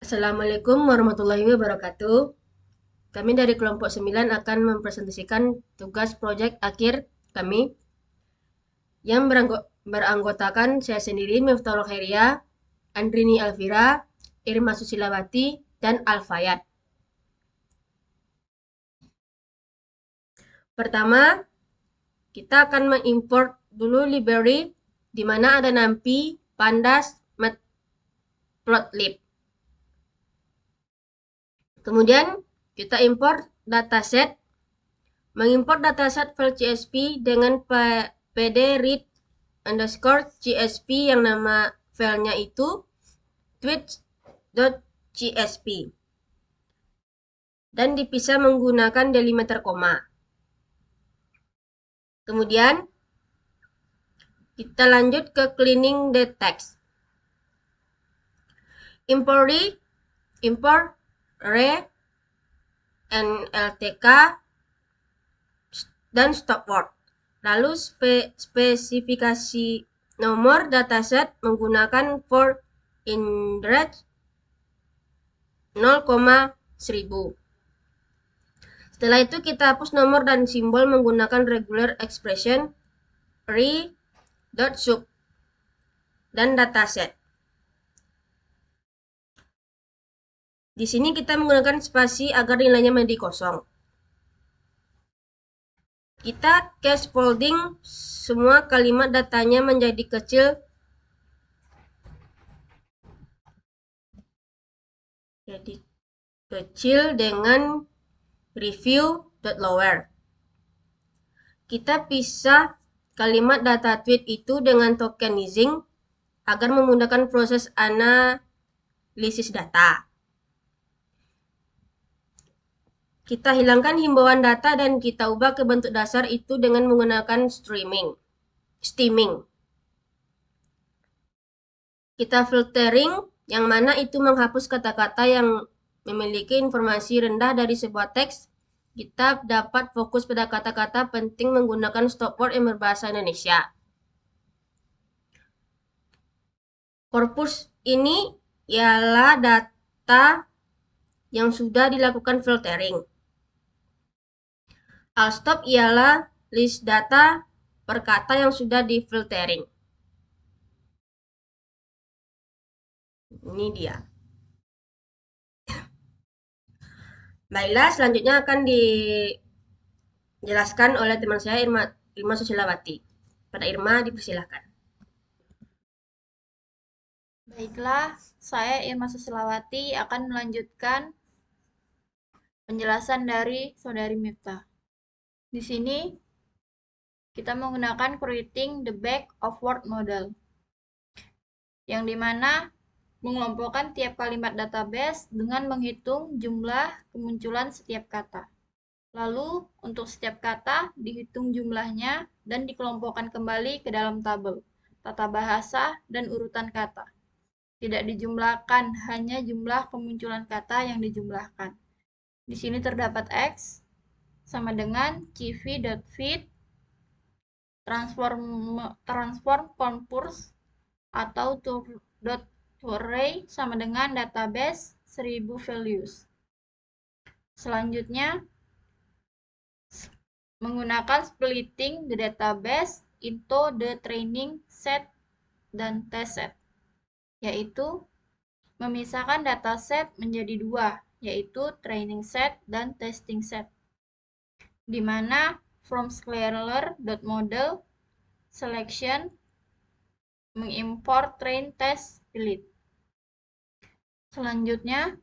Assalamualaikum warahmatullahi wabarakatuh. Kami dari kelompok 9 akan mempresentasikan tugas proyek akhir kami yang beranggotakan saya sendiri, Miftahul Khairia, Andrini Alvira, Irma Susilawati, dan Alfayat. Pertama, kita akan mengimport dulu library di mana ada NumPy, Pandas, Matplotlib. Kemudian kita import dataset. Mengimport dataset file CSV dengan pd read_csv yang nama filenya itu twitch.csv dan dipisah menggunakan delimiter koma. Kemudian kita lanjut ke cleaning the text. Import nltk dan stop word. Lalu spesifikasi nomor dataset menggunakan for index 0,1000. Setelah itu kita hapus nomor dan simbol menggunakan regular expression re.sub dan dataset. Di sini kita menggunakan spasi agar nilainya menjadi kosong. Kita case folding semua kalimat datanya menjadi kecil dengan review.lower. Kita pisah kalimat data tweet itu dengan tokenizing agar memudahkan proses analisis data. Kita hilangkan himbauan data dan kita ubah ke bentuk dasar itu dengan menggunakan steaming. Kita filtering, yang mana itu menghapus kata-kata yang memiliki informasi rendah dari sebuah teks. Kita dapat fokus pada kata-kata penting menggunakan stop word yang berbahasa Indonesia. Korpus ini ialah data yang sudah dilakukan filtering. Alstop ialah list data per kata yang sudah difiltering. Ini dia. Baiklah, selanjutnya akan dijelaskan oleh teman saya Irma Susilawati. Pada Irma dipersilahkan. Baiklah, saya Irma Susilawati akan melanjutkan penjelasan dari Saudari Miftah. Di sini kita menggunakan creating the back of word model, yang dimana mengelompokkan tiap kalimat database dengan menghitung jumlah kemunculan setiap kata. Lalu, untuk setiap kata dihitung jumlahnya dan dikelompokkan kembali ke dalam tabel, tata bahasa, dan urutan kata. Tidak dijumlahkan, hanya jumlah kemunculan kata yang dijumlahkan. Di sini terdapat X sama dengan cv.feed transform compurs atau to_array sama dengan database 1000 values. Selanjutnya, menggunakan splitting the database into the training set dan test set, yaitu memisahkan dataset menjadi dua, yaitu training set dan testing set, di mana from scalar.model selection mengimport train test delete. Selanjutnya,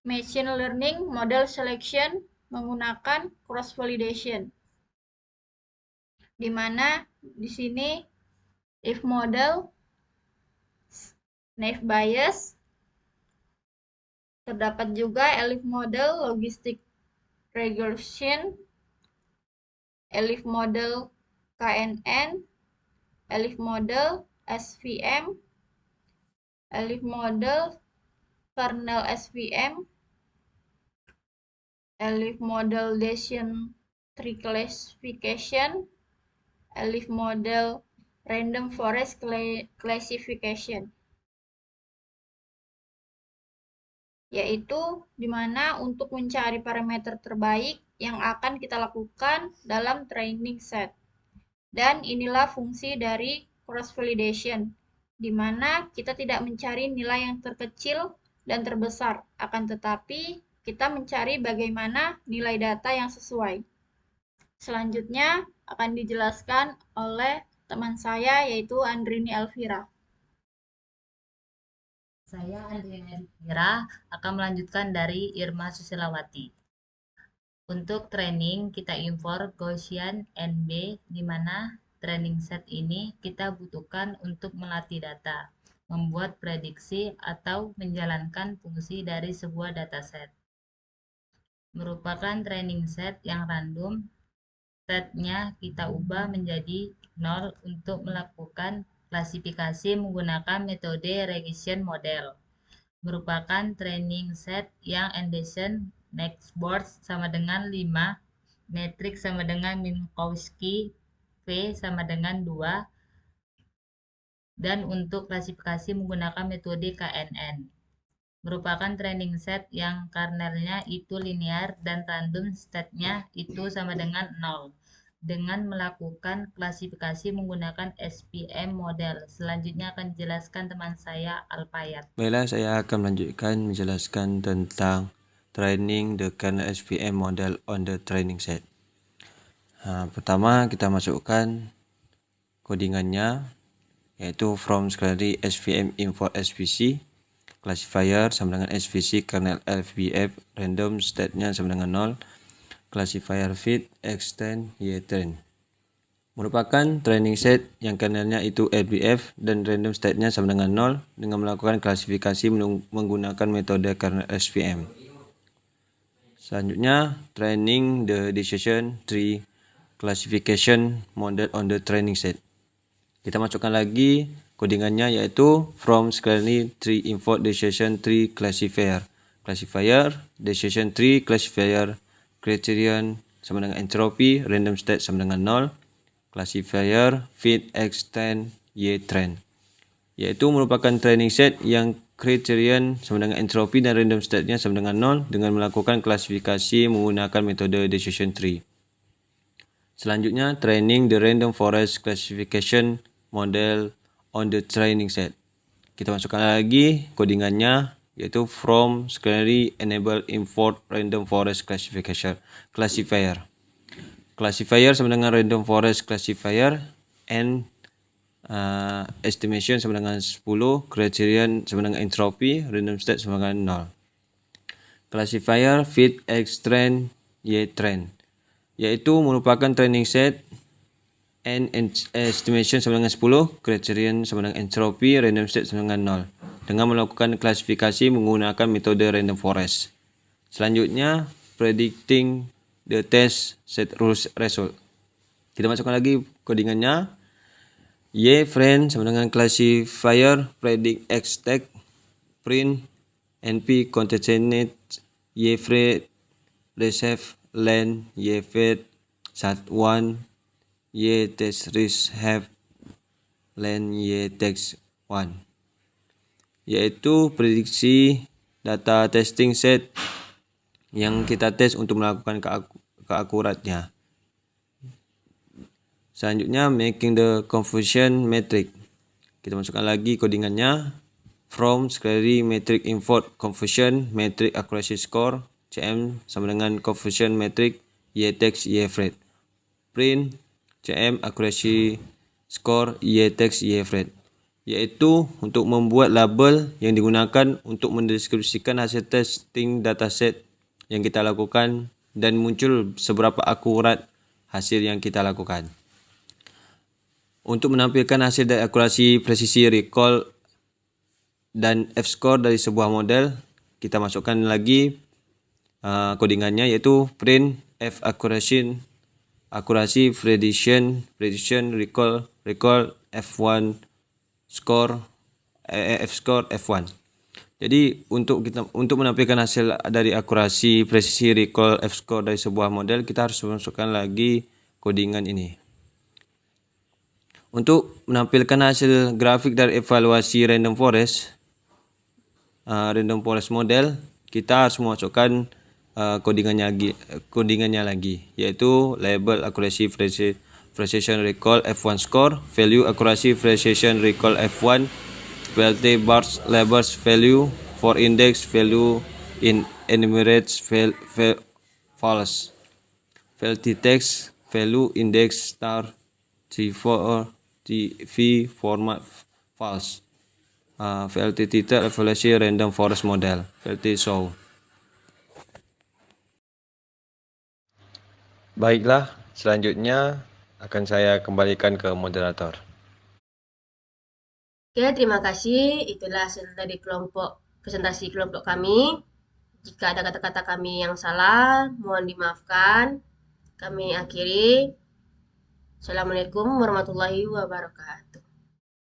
machine learning model selection menggunakan cross validation, di mana di sini if model naive bias, terdapat juga elif model logistic regression, elif model KNN, elif model SVM, elif model kernel SVM, elif model Decision tree classification, elif model random forest classification. yaitu di mana untuk mencari parameter terbaik yang akan kita lakukan dalam training set. Dan inilah fungsi dari cross-validation, di mana kita tidak mencari nilai yang terkecil dan terbesar, akan tetapi kita mencari bagaimana nilai data yang sesuai. Selanjutnya akan dijelaskan oleh teman saya, yaitu Andrini Elvira. Saya Andrini Elvira akan melanjutkan dari Irma Susilawati. Untuk training kita import Gaussian NB, di mana training set ini kita butuhkan untuk melatih data, membuat prediksi atau menjalankan fungsi dari sebuah dataset. Merupakan training set yang random, setnya kita ubah menjadi 0 untuk melakukan klasifikasi menggunakan metode regression model. Merupakan training set yang Anderson Nextboard sama dengan 5, metrik sama dengan Minkowski, V sama dengan 2, dan untuk klasifikasi menggunakan metode KNN. Merupakan training set yang kernelnya itu linear dan random state-nya itu sama dengan 0 dengan melakukan klasifikasi menggunakan SPM model. Selanjutnya akan dijelaskan teman saya Alpayat. Baiklah, saya akan melanjutkan menjelaskan tentang training the kernel SPM model on the training set. Pertama kita masukkan codingannya, yaitu from sekali SVM import SVC, classifier sama dengan SVC kernel LVF, random state-nya sama dengan 0, classifier fit extend ytrain. Merupakan training set yang kernelnya itu LVF dan random state-nya sama dengan 0 dengan melakukan klasifikasi menggunakan metode kernel SVM. Selanjutnya, training the decision tree classification model on the training set. Kita masukkan lagi codingannya, yaitu from sekali tree import decision tree classifier, decision tree classifier, criterion sama dengan entropy, random state sama dengan 0, classifier fit extend ytrain, yaitu merupakan training set yang criterion sama dengan entropy dan random state-nya sama dengan 0 dengan melakukan klasifikasi menggunakan metode decision tree. Selanjutnya, training the random forest classification model on the training set. Kita masukkan lagi codingannya, yaitu from sekali enable import random forest classifier. Classifier sama dengan random forest classifier and estimation sama dengan 10, criterion sama dengan entropy, random state sama dengan 0. Classifier fit extend ytrain, yaitu merupakan training set and estimation sama dengan 10, criterion sama dengan entropy, random state sama dengan 0 dengan melakukan klasifikasi menggunakan metode random forest. Selanjutnya, predicting the test set rules result. Kita masukkan lagi codingannya, yfriend sama dengan classifier predict x tag print np concatenate yfriend receive len yfriend sat1 y test receive len y text 1, yaitu prediksi data testing set yang kita tes untuk melakukan keakuratnya. Selanjutnya, making the confusion metric. Kita masukkan lagi codingannya, from sekali metric import confusion metric accuracy score cm sama dengan confusion metric y text y fret, print cm accuracy score y text y fret, yaitu untuk membuat label yang digunakan untuk mendeskripsikan hasil testing dataset yang kita lakukan dan muncul seberapa akurat hasil yang kita lakukan. Untuk menampilkan hasil dari akurasi, presisi, recall, dan F-score dari sebuah model, kita masukkan lagi codingannya, yaitu print F accuracy, prediction, recall, F1 score, F-score F1. Jadi untuk menampilkan hasil dari akurasi, presisi, recall, F-score dari sebuah model, kita harus masukkan lagi codingan ini. Untuk menampilkan hasil grafik dari evaluasi random forest model, kita harus memasukkan codingannya lagi, yaitu label accuracy precision recall F1 score, value accuracy precision recall F1, VLT bars labels value for index value in enumerates false, VLT text value index star TV format false, VLT title evaluasi random forest model, VLT show. Baiklah, selanjutnya akan saya kembalikan ke moderator. Oke, terima kasih. Itulah hasil dari presentasi kelompok kami. Jika ada kata-kata kami yang salah, mohon dimaafkan. Kami akhiri. Assalamualaikum warahmatullahi wabarakatuh.